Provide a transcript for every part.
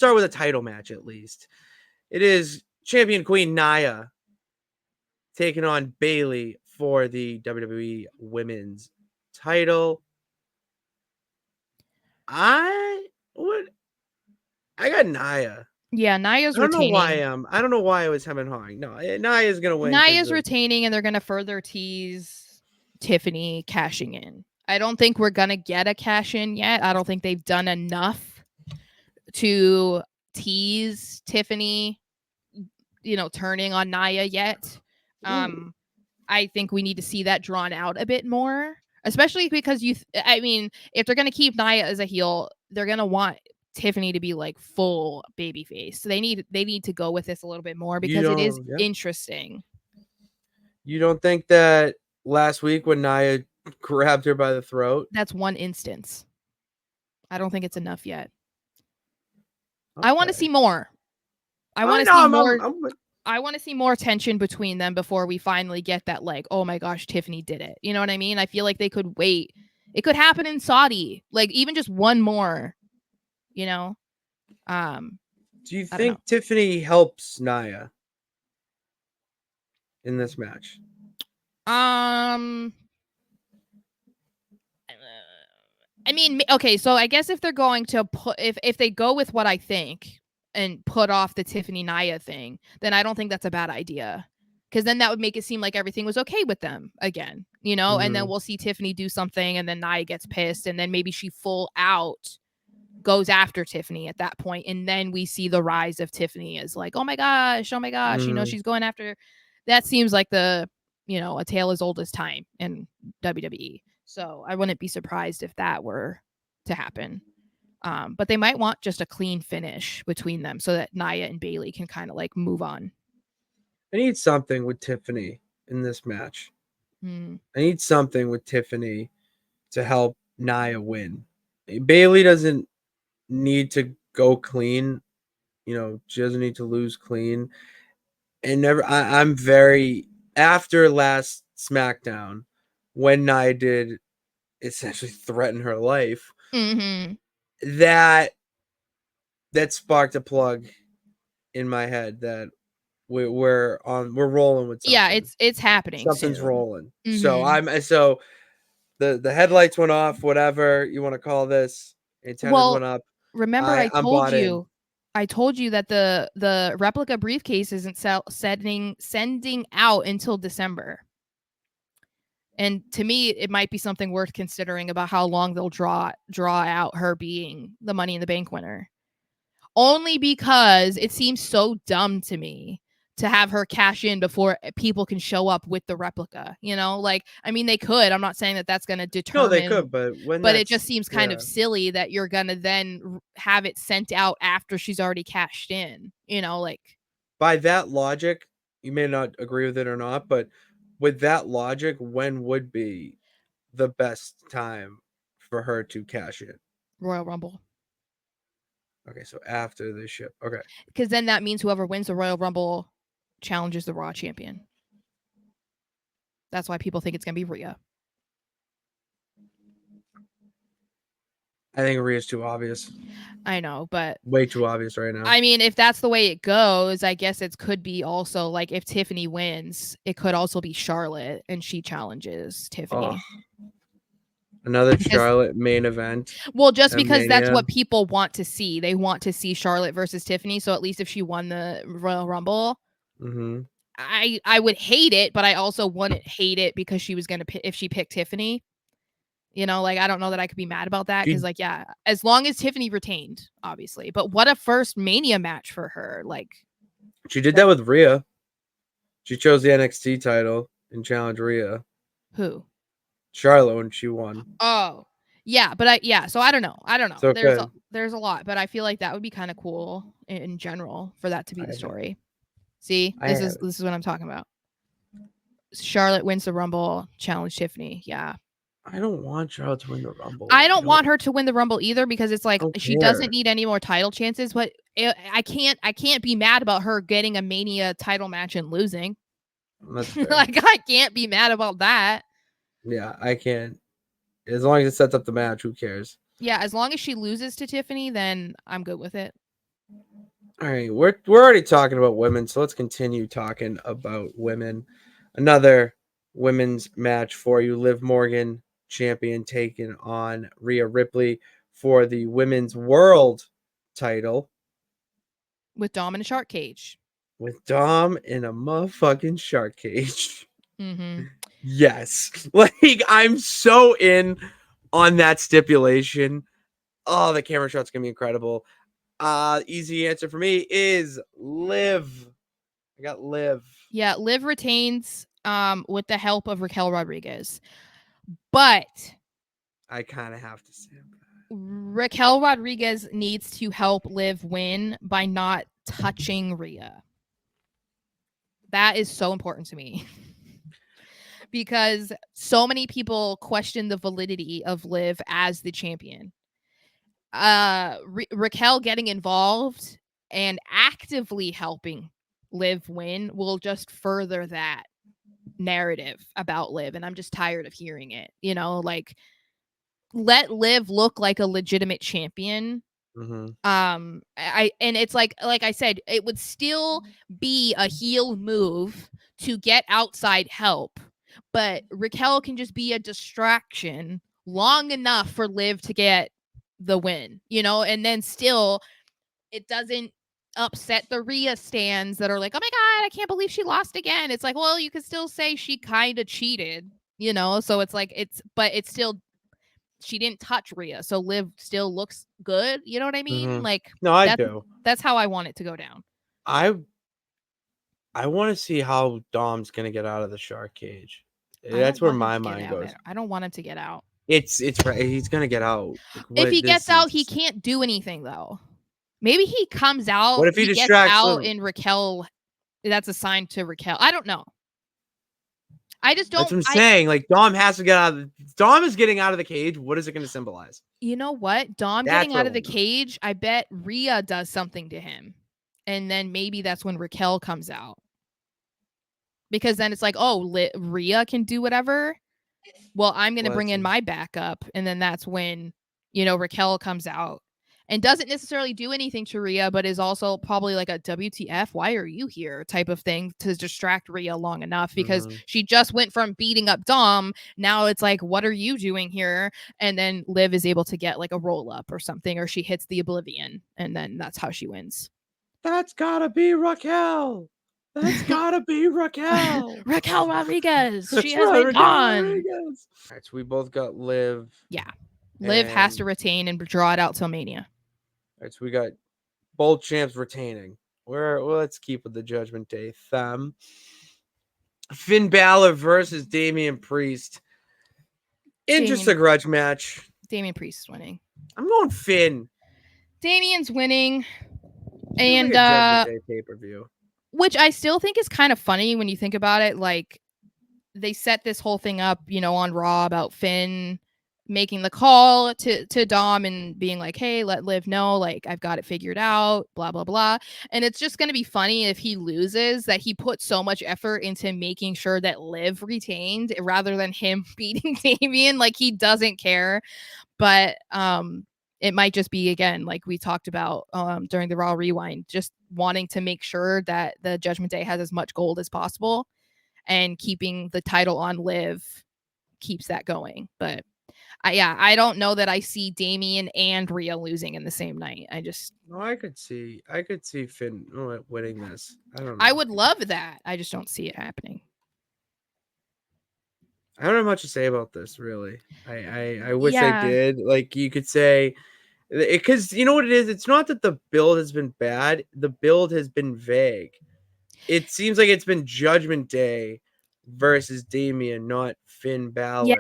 start with a title match at least. It is champion Queen Nia taking on Bayley for the WWE Women's title. I got Nia. Yeah, Nia's I don't know why retaining. I don't know why I was hemming and hawing. No, Nia's gonna win. Nia's retaining, and they're gonna further tease Tiffany cashing in. I don't think we're gonna get a cash in yet. I don't think they've done enough to tease Tiffany, turning on Nia yet. I think we need to see that drawn out a bit more, especially because if they're gonna keep Nia as a heel, they're gonna want Tiffany to be like full babyface. So they need to go with this a little bit more because it is interesting. You don't think that last week when Nia grabbed her by the throat? That's one instance. I don't think it's enough yet. Okay. I want to see more. I want to see more. I want to see more tension between them before we finally get that, like, oh my gosh, Tiffany did it. You know what I mean? I feel like they could wait. It could happen in Saudi, like even just one more. Do you think Tiffany helps Nia in this match? I mean, okay, so I guess if they're going to put, if they go with what I think and put off the Tiffany Nia thing, then I don't think that's a bad idea. Because then that would make it seem like everything was okay with them again, and then we'll see Tiffany do something and then Nia gets pissed and then maybe she full out goes after Tiffany at that point. And then we see the rise of Tiffany as like, oh my gosh, she's going after. That seems like a tale as old as time in WWE. So I wouldn't be surprised if that were to happen. But they might want just a clean finish between them so that Nia and Bayley can kind of like move on. I need something with Tiffany in this match. I need something with Tiffany to help Nia win. Bayley doesn't need to go clean. She doesn't need to lose clean. And I'm very, after last SmackDown, when Nia did essentially threaten her life, that sparked a plug in my head that we're rolling with something. Yeah, it's happening. Something's soon. Rolling. So the headlights went off, whatever you want to call this. Antennas went up. Remember, I told you that the replica briefcase isn't sending out until December. And to me, it might be something worth considering about how long they'll draw out her being the Money in the Bank winner. Only because it seems so dumb to me to have her cash in before people can show up with the replica. They could. I'm not saying that that's going to determine. No, they could, but it just seems kind of silly that you're going to then have it sent out after she's already cashed in. By that logic, you may not agree with it or not, but with that logic, when would be the best time for her to cash in? Royal Rumble. Okay, so after the ship. Okay. Because then that means whoever wins the Royal Rumble challenges the Raw champion. That's why people think it's going to be Rhea. I think Rhea's too obvious. I know, but way too obvious right now. I mean, if that's the way it goes, I guess it could be also like if Tiffany wins, it could also be Charlotte and she challenges Tiffany. Another Charlotte main event. Well, just because that's what people want to see. They want to see Charlotte versus Tiffany. So at least if she won the Royal Rumble, I would hate it, but I also wouldn't hate it because she was going to if she picked Tiffany. I don't know that I could be mad about that because, as long as Tiffany retained, obviously. But what a first Mania match for her. She did that with Rhea. She chose the NXT title and challenged Rhea. Who? Charlotte when she won. Oh, yeah, but so I don't know. Okay. There's a lot, but I feel like that would be kind of cool in general for that to be the story. See, this is what I'm talking about. Charlotte wins the Rumble, challenge Tiffany. Yeah. I don't want Charlotte to win the Rumble. I don't want her to win the Rumble either because it's like she doesn't need any more title chances. But I can't be mad about her getting a Mania title match and losing. I can't be mad about that. Yeah, I can't. As long as it sets up the match, who cares? Yeah, as long as she loses to Tiffany, then I'm good with it. All right, we're already talking about women, so let's continue talking about women. Another women's match for you: Liv Morgan, champion, taking on Rhea Ripley for the women's world title. With Dom in a shark cage. With Dom in a motherfucking shark cage. Mm-hmm. Yes, like I'm so in on that stipulation. Oh, the camera shot's gonna be incredible. Easy answer for me is Liv. I got Liv. Yeah, Liv retains with the help of Raquel Rodriguez. But I kind of have to say that. Raquel Rodriguez needs to help Liv win by not touching Rhea. That is so important to me. Because so many people question the validity of Liv as the champion. Raquel getting involved and actively helping Liv win will just further that narrative about Liv, and I'm just tired of hearing it. You know, like let Liv look like a legitimate champion. Mm-hmm. And it's like I said, it would still be a heel move to get outside help, but Raquel can just be a distraction long enough for Liv to get the win, you know, and then still it doesn't upset the Rhea stands that are like, oh my God, I can't believe she lost again. It's like, well, you could still say she kind of cheated, you know, so it's like, but it's still, she didn't touch Rhea. So Liv still looks good. You know what I mean? Mm-hmm. Like, No, I do. That's how I want it to go down. I want to see how Dom's gonna get out of the shark cage. That's where my mind goes. I don't want him to get out. It's he's gonna get out. Like, If he gets out, he is... can't do anything though. Maybe he comes out. What if he gets distracts out Liv? and Raquel? That's a sign to Raquel. I don't know. I just don't. That's what I'm saying. Like Dom has to get out of. Dom is getting out of the cage. What is it going to symbolize? You know what? Dom getting out of the cage. I bet Rhea does something to him, and then maybe that's when Raquel comes out. Because then it's like, oh, Rhea can do whatever. Well, I'm going to bring in my backup. And then that's when, you know, Raquel comes out and doesn't necessarily do anything to Rhea, but is also probably like a WTF, why are you here type of thing to distract Rhea long enough because she just went from beating up Dom. Now it's like, what are you doing here? And then Liv is able to get like a roll up or something, or she hits the Oblivion. And then that's how she wins. That's gotta be Raquel. That's gotta be Raquel. Raquel Rodriguez. She has been gone. All right, so we both got Liv. Yeah. Liv has to retain and draw it out till Mania. All right, so we got both champs retaining. Let's keep with the Judgment Day theme. Finn Balor versus Damian Priest. Just a grudge match. Damian Priest is winning. I'm going Finn. Damian's winning. And like a Judgment Day pay-per-view. Which I still think is kind of funny when you think about it. Like, they set this whole thing up, you know, on Raw about Finn making the call to Dom and being like, hey, let Liv know, like, I've got it figured out, blah, blah, blah. And it's just going to be funny if he loses, that he put so much effort into making sure that Liv retained rather than him beating Damian. Like, he doesn't care. But it might just be, again, like we talked about during the Raw Rewind, just wanting to make sure that the Judgment Day has as much gold as possible, and keeping the title on Liv keeps that going. But I don't know that I see Damian and Rhea losing in the same night. I could see Finn winning this. I don't know. I would love that. I just don't see it happening. I don't have much to say about this, really. I wish I did. Like, you could say, because you know what it is? It's not that the build has been bad. The build has been vague. It seems like it's been Judgment Day versus Damian, not Finn Balor. Yeah.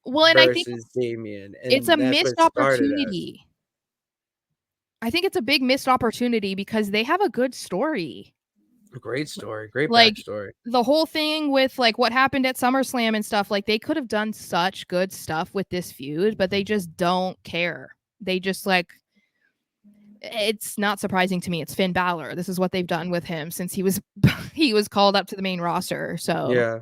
Well, and I think Damian. And it's a missed opportunity. I think it's a big missed opportunity because they have a good story. Great story. Great backstory. The whole thing with like what happened at SummerSlam and stuff, like they could have done such good stuff with this feud, but they just don't care. They just like, it's not surprising to me. It's Finn Balor. This is what they've done with him since he was called up to the main roster. So yeah.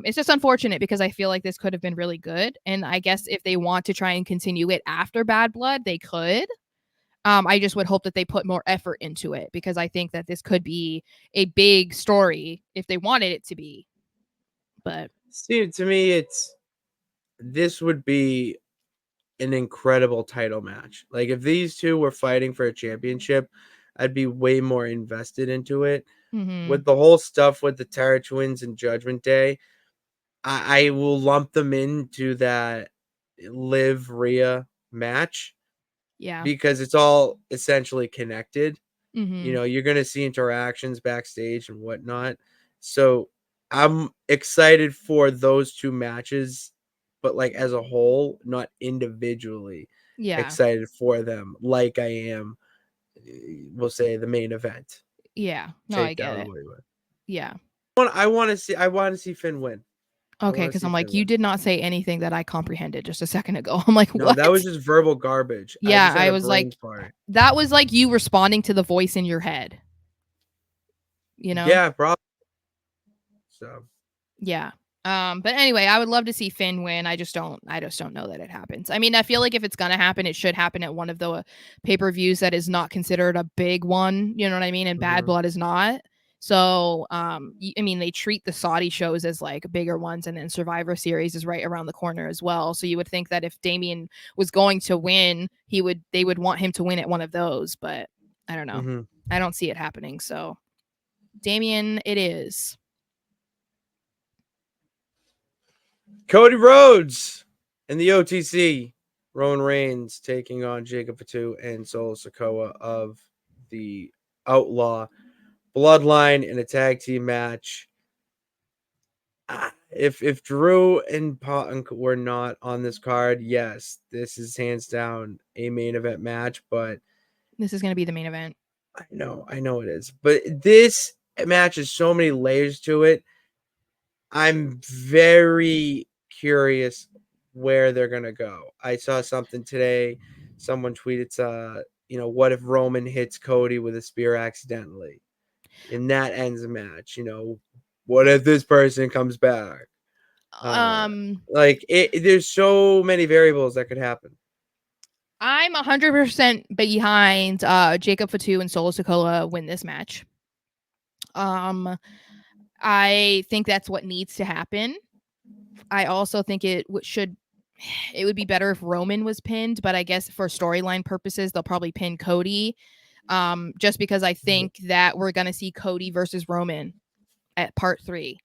It's just unfortunate because I feel like this could have been really good. And I guess if they want to try and continue it after Bad Blood, they could. I just would hope that they put more effort into it, because I think that this could be a big story if they wanted it to be. But see, to me, this would be an incredible title match. Like if these two were fighting for a championship, I'd be way more invested into it. With the whole stuff with the Terra Twins and Judgment Day, I will lump them into that Liv Rhea match yeah. because it's all essentially connected. Mm-hmm. You're going to see interactions backstage and whatnot. So I'm excited for those two matches, but like as a whole, not individually Yeah. excited for them like I am, we'll say, the main event. Yeah. No, I get it. Takedown. Yeah. I want to see Finn win. Okay, because I'm like, you did not say anything that I comprehended just a second ago. I'm like, No, what? that was just verbal garbage. I Yeah, just had I a was brain like, fart. that was like you responding to the voice in your head. Yeah, probably. So Yeah. But anyway, I would love to see Finn win. I just don't know that it happens. I mean, I feel like if it's gonna happen, it should happen at one of the pay-per-views that is not considered a big one. You know what I mean? And Bad Blood is not. So, I mean, they treat the Saudi shows as like bigger ones, and then Survivor Series is right around the corner as well. So you would think that if Damian was going to win, they would want him to win at one of those. But I don't know. I don't see it happening. So, Damian, it is. Cody Rhodes in the OTC. Roman Reigns taking on Jacob Fatu and Solo Sikoa of the Outlaw Bloodline in a tag team match. If Drew and Punk were not on this card, yes, this is hands down a main event match. But this is going to be the main event. I know it is. But this match has so many layers to it. I'm very curious where they're gonna go. I saw something today. Someone tweeted, what if Roman hits Cody with a spear accidentally, and that ends the match? What if this person comes back? There's so many variables that could happen. I'm 100% behind Jacob Fatu and Solo Sikoa win this match. I think that's what needs to happen. I also think it would be better if Roman was pinned, but I guess for storyline purposes, they'll probably pin Cody. Just because I think that we're going to see Cody versus Roman at part 3.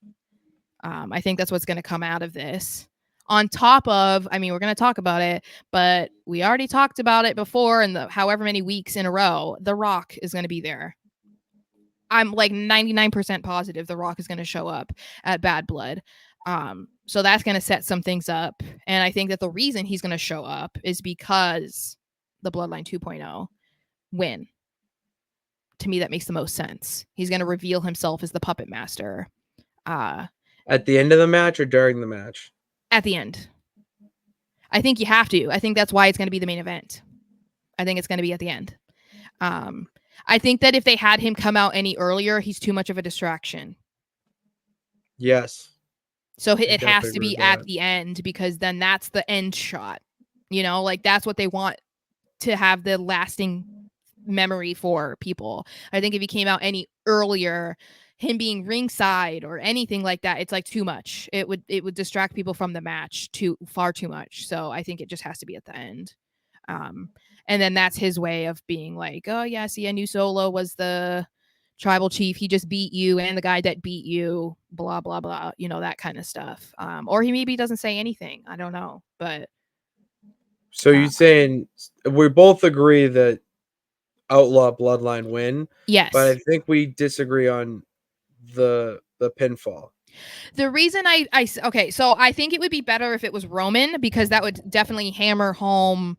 I think that's what's going to come out of this. On top of, I mean, we're going to talk about it, but we already talked about it before in the however many weeks in a row. The Rock is going to be there. I'm like 99% positive The Rock is going to show up at Bad Blood. So that's going to set some things up. And I think that the reason he's going to show up is because the Bloodline 2.0 win. To me, that makes the most sense. He's going to reveal himself as the puppet master. At the end of the match or during the match? At the end. I think you have to. I think that's why it's going to be the main event. I think it's going to be at the end. I think that if they had him come out any earlier, he's too much of a distraction. Yes. So it has to be at the end, because then that's the end shot. Like that's what they want to have the lasting memory for people. I think if he came out any earlier, him being ringside or anything like that, it's like too much. It would distract people from the match far too much. So I think it just has to be at the end. And then that's his way of being like, oh yeah, see, I knew Solo was the tribal chief. He just beat you and the guy that beat you, blah, blah, blah, that kind of stuff. Or he maybe doesn't say anything. I don't know. But so you're saying we both agree that Outlaw Bloodline win? Yes. But I think we disagree on the pinfall. The reason okay, so I think it would be better if it was Roman, because that would definitely hammer home,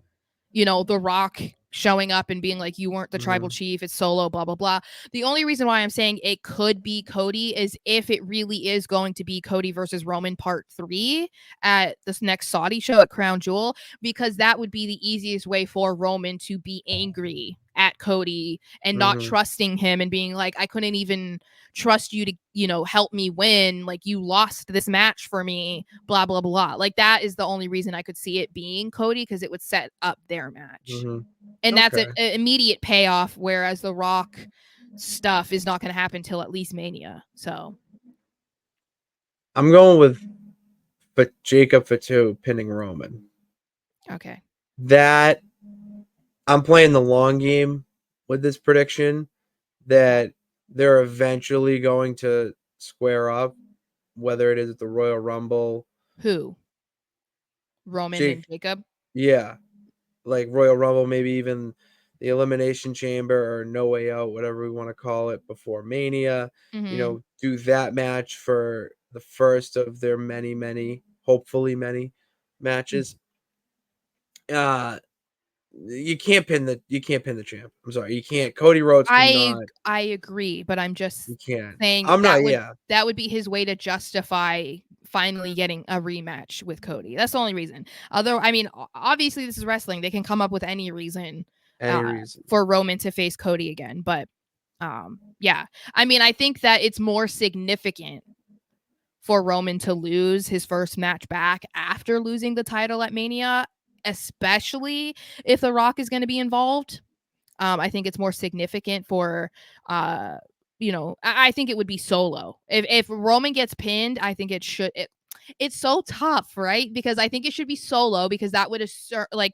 The Rock showing up and being like, you weren't the tribal chief, it's Solo, blah, blah, blah. The only reason why I'm saying it could be Cody is if it really is going to be Cody versus Roman part 3 at this next Saudi show at Crown Jewel, because that would be the easiest way for Roman to be angry at Cody and not trusting him and being like, I couldn't even trust you to, you know, help me win. Like, you lost this match for me, blah, blah, blah. Like, that is the only reason I could see it being Cody, because it would set up their match. And that's an immediate payoff, whereas the Rock stuff is not going to happen till at least Mania. So I'm going with Jacob Fatu pinning Roman. Okay. That I'm playing the long game with this prediction, that they're eventually going to square up, whether it is at the Royal Rumble. Who? Roman and Jacob? Yeah. Like Royal Rumble, maybe even the Elimination Chamber or No Way Out, whatever we want to call it, before Mania. You know, do that match for the first of their many, hopefully many matches. You can't pin the champ. I'm sorry, you can't. Cody Rhodes cannot. I agree, but I'm just saying that would be his way to justify finally getting a rematch with Cody. That's the only reason. Although, I mean, obviously this is wrestling. They can come up with any reason for Roman to face Cody again. But yeah, I mean, I think that it's more significant for Roman to lose his first match back after losing the title at Mania, especially if The Rock is going to be involved. I think it's more significant for, you know, I think it would be Solo. If Roman gets pinned, I think it should. It's so tough, right? Because I think it should be Solo, because that would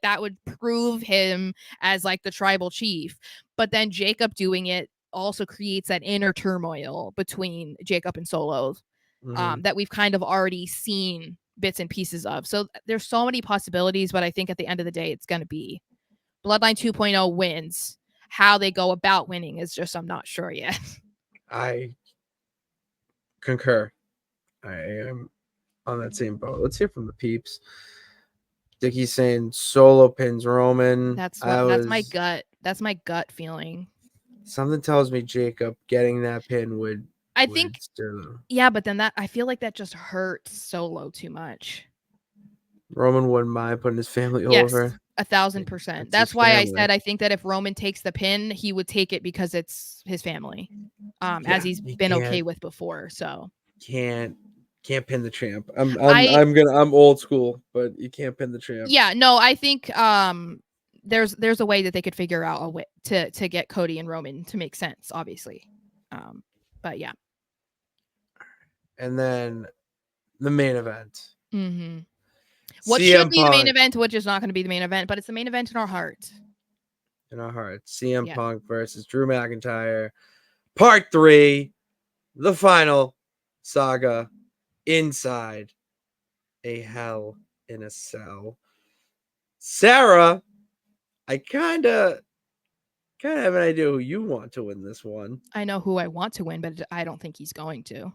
that would prove him as like the tribal chief. But then Jacob doing it also creates that inner turmoil between Jacob and Solo that we've kind of already seen bits and pieces of. So there's so many possibilities, but I think at the end of the day, it's going to be Bloodline 2.0 wins. How they go about winning is just, I'm not sure yet. I concur. I am on that same boat. Let's hear from the peeps. Dickie's saying Solo pins Roman. That's my gut. That's my gut feeling. Something tells me Jacob getting that pin would. I think. Yeah, but then I feel like that just hurts Solo too much. Roman wouldn't mind putting his family over. 1,000%. That's why I said I think that if Roman takes the pin, he would take it because it's his family, as he's been okay with before. So can't pin the champ. I'm old school, but you can't pin the champ. Yeah, no, I think there's a way that they could figure out a way to get Cody and Roman to make sense, obviously. But yeah. And then the main event. What should be the main event, which is not going to be the main event, but it's the main event in our hearts. In our hearts. CM Punk versus Drew McIntyre. Part 3. The final saga inside a Hell in a Cell. Sara, I kind of have an idea who you want to win this one. I know who I want to win, but I don't think he's going to.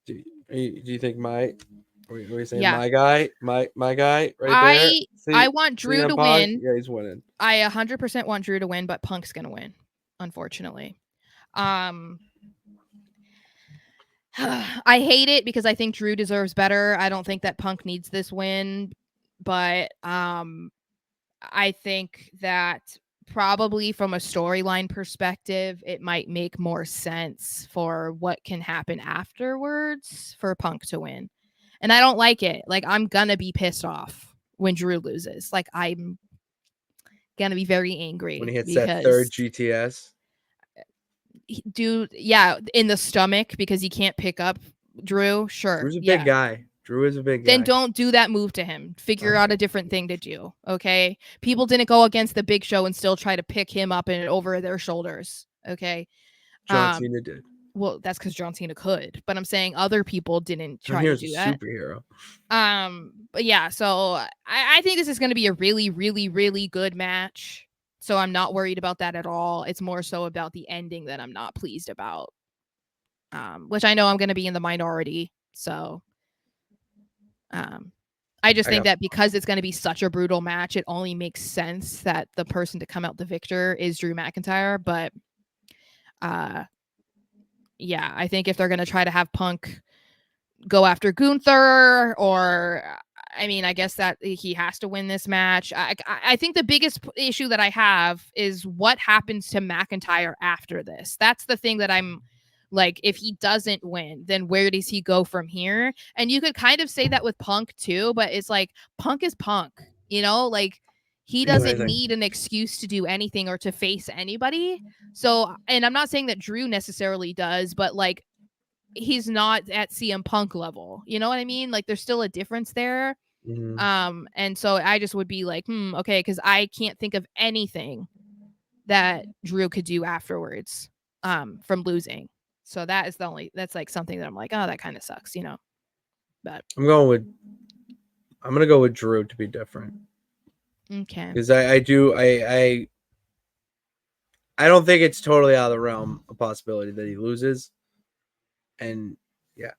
Do you think my... Are you saying my guy? My guy right there? See, I want Drew to win. Yeah, he's winning. I 100% want Drew to win, but Punk's going to win, unfortunately. I hate it because I think Drew deserves better. I don't think that Punk needs this win, but I think that probably from a storyline perspective, it might make more sense for what can happen afterwards for Punk to win. And I don't like it. Like, I'm going to be pissed off when Drew loses. Like, I'm going to be very angry. When he hits that third GTS? Dude, yeah, in the stomach because he can't pick up Drew. Sure. Drew's a big guy. Drew is a big guy. Then don't do that move to him. Figure out a different thing to do, okay? People didn't go against the Big Show and still try to pick him up and over their shoulders, okay? John Cena did. Well, that's because John Cena could, but I'm saying other people didn't try to do that. Superhero. But yeah, so I think this is going to be a really, really, really good match. So I'm not worried about that at all. It's more so about the ending that I'm not pleased about. Which I know I'm going to be in the minority. So I just think that because it's going to be such a brutal match, it only makes sense that the person to come out the victor is Drew McIntyre. But yeah, I think if they're going to try to have Punk go after Gunther, or I mean, I guess that he has to win this match. I think the biggest issue that I have is what happens to McIntyre after this. That's the thing that I'm like, if he doesn't win, then where does he go from here? And you could kind of say that with Punk too, but it's like Punk is Punk, you know, like he doesn't need an excuse to do anything or to face anybody. So, and I'm not saying that Drew necessarily does, but like he's not at CM Punk level. You know what I mean? Like there's still a difference there. And so I just would be like, okay, because I can't think of anything that Drew could do afterwards from losing. So that's like something that I'm like, oh, that kind of sucks, you know. But I'm gonna go with Drew to be different. Okay. Because I don't think it's totally out of the realm of possibility that he loses. And yeah,